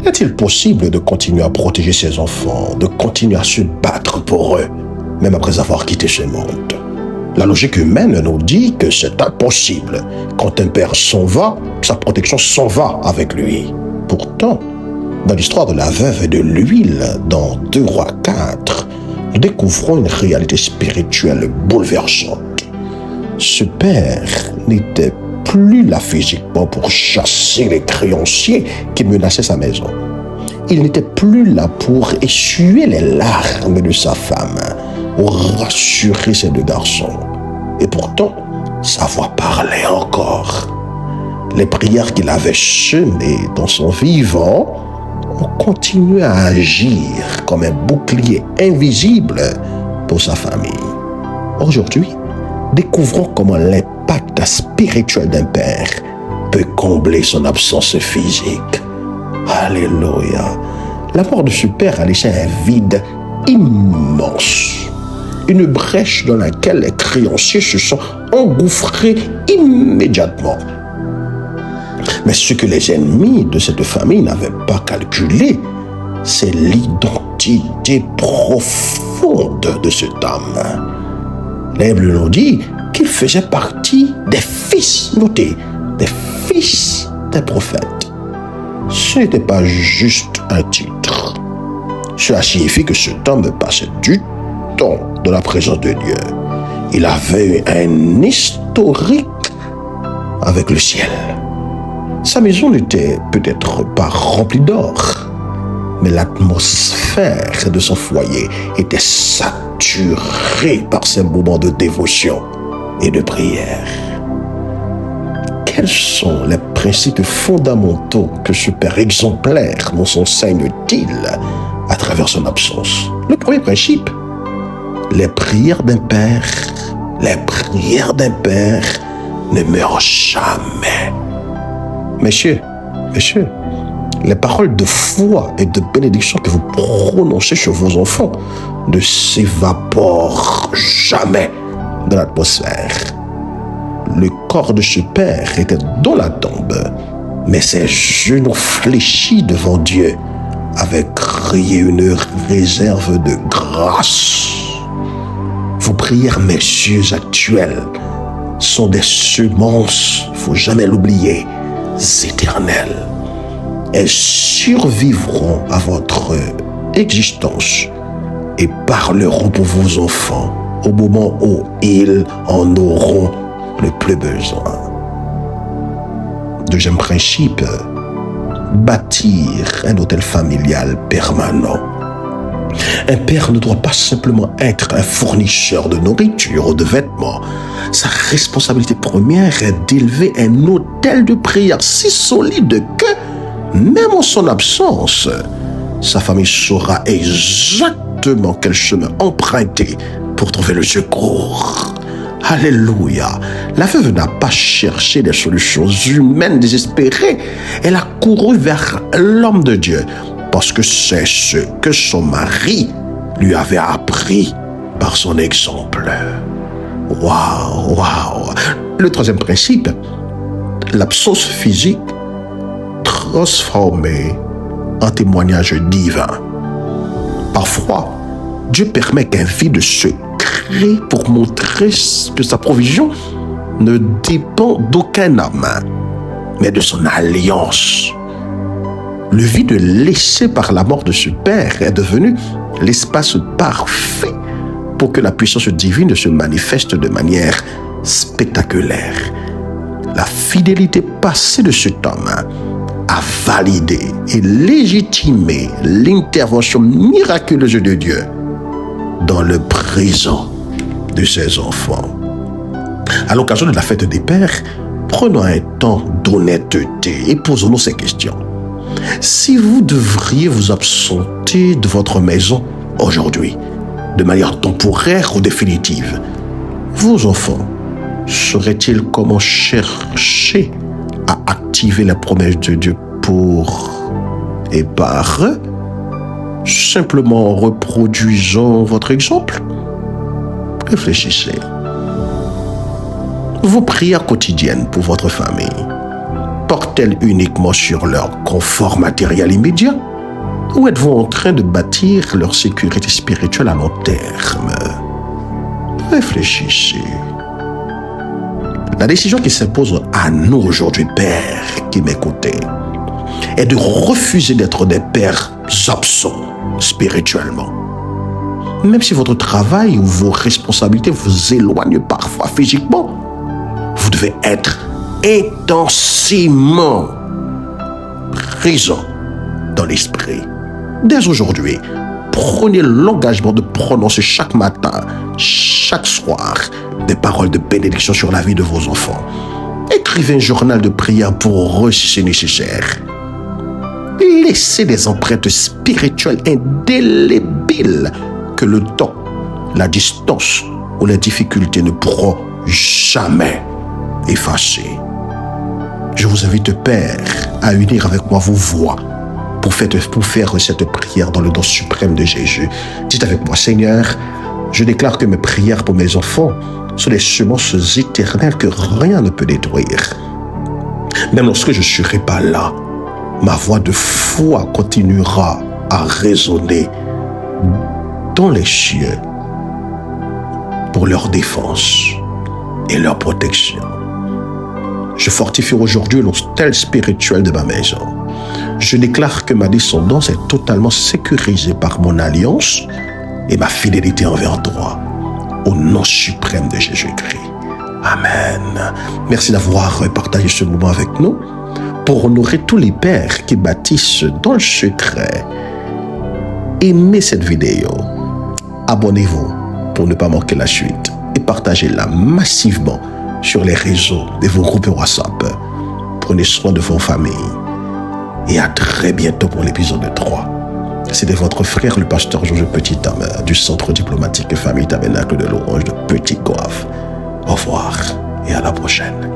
Est-il possible de continuer à protéger ses enfants, de continuer à se battre pour eux, même après avoir quitté ce monde? La logique humaine nous dit que c'est impossible. Quand un père s'en va, sa protection s'en va avec lui. Pourtant, dans l'histoire de la veuve et de l'huile, dans 2 Rois 4, nous découvrons une réalité spirituelle bouleversante. Ce père n'était plus là physiquement pour chasser les créanciers qui menaçaient sa maison. Il n'était plus là pour essuyer les larmes de sa femme ou rassurer ses 2 garçons. Et pourtant, sa voix parlait encore. Les prières qu'il avait semées dans son vivant ont continué à agir comme un bouclier invisible pour sa famille. Aujourd'hui, découvrons comment l'impact spirituel d'un père peut combler son absence physique. Alléluia. La mort de ce père a laissé un vide immense. Une brèche dans laquelle les créanciers se sont engouffrés immédiatement. Mais ce que les ennemis de cette famille n'avaient pas calculé, c'est l'identité profonde de cet homme. La Bible nous dit qu'il faisait partie des fils, notez, des fils des prophètes. Ce n'était pas juste un titre. Cela signifie que cet homme passait du temps dans la présence de Dieu. Il avait un historique avec le ciel. Sa maison n'était peut-être pas remplie d'or, mais l'atmosphère de son foyer était saturée par ces moments de dévotion et de prière. Quels sont les principes fondamentaux que ce père exemplaire nous enseigne-t-il à travers son absence? Le premier principe, les prières d'un père ne meurent jamais. Messieurs, les paroles de foi et de bénédiction que vous prononcez sur vos enfants ne s'évaporent jamais dans l'atmosphère. Le corps de ce père était dans la tombe, mais ses genoux fléchis devant Dieu avaient créé une réserve de grâce. Vos prières, messieurs, actuelles, sont des semences, il ne faut jamais l'oublier, éternelles. Elles survivront à votre existence et parleront pour vos enfants au moment où ils en auront le plus besoin. Deuxième principe, bâtir un hôtel familial permanent. Un père ne doit pas simplement être un fournisseur de nourriture ou de vêtements. Sa responsabilité première est d'élever un hôtel de prière si solide que, même en son absence, sa famille saura exactement quel chemin emprunter pour trouver le secours. Alléluia. La veuve n'a pas cherché des solutions humaines désespérées. Elle a couru vers l'homme de Dieu parce que c'est ce que son mari lui avait appris par son exemple. Waouh. Le troisième principe, l'absence physique transformée en témoignage divin. Parfois, Dieu permet qu'un vide se crée pour montrer que sa provision ne dépend d'aucun homme, mais de son alliance. Le vide laissé par la mort de ce père est devenu l'espace parfait pour que la puissance divine se manifeste de manière spectaculaire. La fidélité passée de cet homme a validé et légitimé l'intervention miraculeuse de Dieu dans le présent de ses enfants. À l'occasion de la fête des pères, prenons un temps d'honnêteté et posons-nous ces questions. Si vous devriez vous absenter de votre maison aujourd'hui, de manière temporaire ou définitive, vos enfants sauraient-ils comment chercher à activer la promesse de Dieu pour et par eux, simplement en reproduisant votre exemple? Réfléchissez. Vos prières quotidiennes pour votre famille, portent-elles uniquement sur leur confort matériel immédiat? Ou êtes-vous en train de bâtir leur sécurité spirituelle à long terme? Réfléchissez. La décision qui s'impose à nous aujourd'hui, pères qui m'écoutez, est de refuser d'être des pères absents spirituellement. Même si votre travail ou vos responsabilités vous éloignent parfois physiquement, vous devez être intensément présent dans l'esprit. Dès aujourd'hui, prenez l'engagement de prononcer chaque matin, chaque soir, des paroles de bénédiction sur la vie de vos enfants. Écrivez un journal de prière pour eux si c'est nécessaire. Laissez des empreintes spirituelles indélébiles que le temps, la distance ou les difficultés ne pourront jamais effacer. Je vous invite, Père, à unir avec moi vos voix pour faire cette prière dans le nom suprême de Jésus. Dites avec moi: Seigneur, je déclare que mes prières pour mes enfants sont des semences éternelles que rien ne peut détruire. Même lorsque je ne serai pas là, ma voix de foi continuera à résonner dans les cieux pour leur défense et leur protection. Je fortifie aujourd'hui l'hostel spirituel de ma maison. Je déclare que ma descendance est totalement sécurisée par mon alliance et ma fidélité envers toi. Au nom suprême de Jésus-Christ. Amen. Merci d'avoir partagé ce moment avec nous. Pour honorer tous les pères qui bâtissent dans le secret, aimez cette vidéo. Abonnez-vous pour ne pas manquer la suite et partagez-la massivement sur les réseaux de vos groupes WhatsApp. Prenez soin de vos familles et à très bientôt pour l'épisode 3. C'était votre frère, le pasteur Georges Petit-Âme du Centre diplomatique et famille tabernacle de l'Orange de Petit-Goâve. Au revoir et à la prochaine.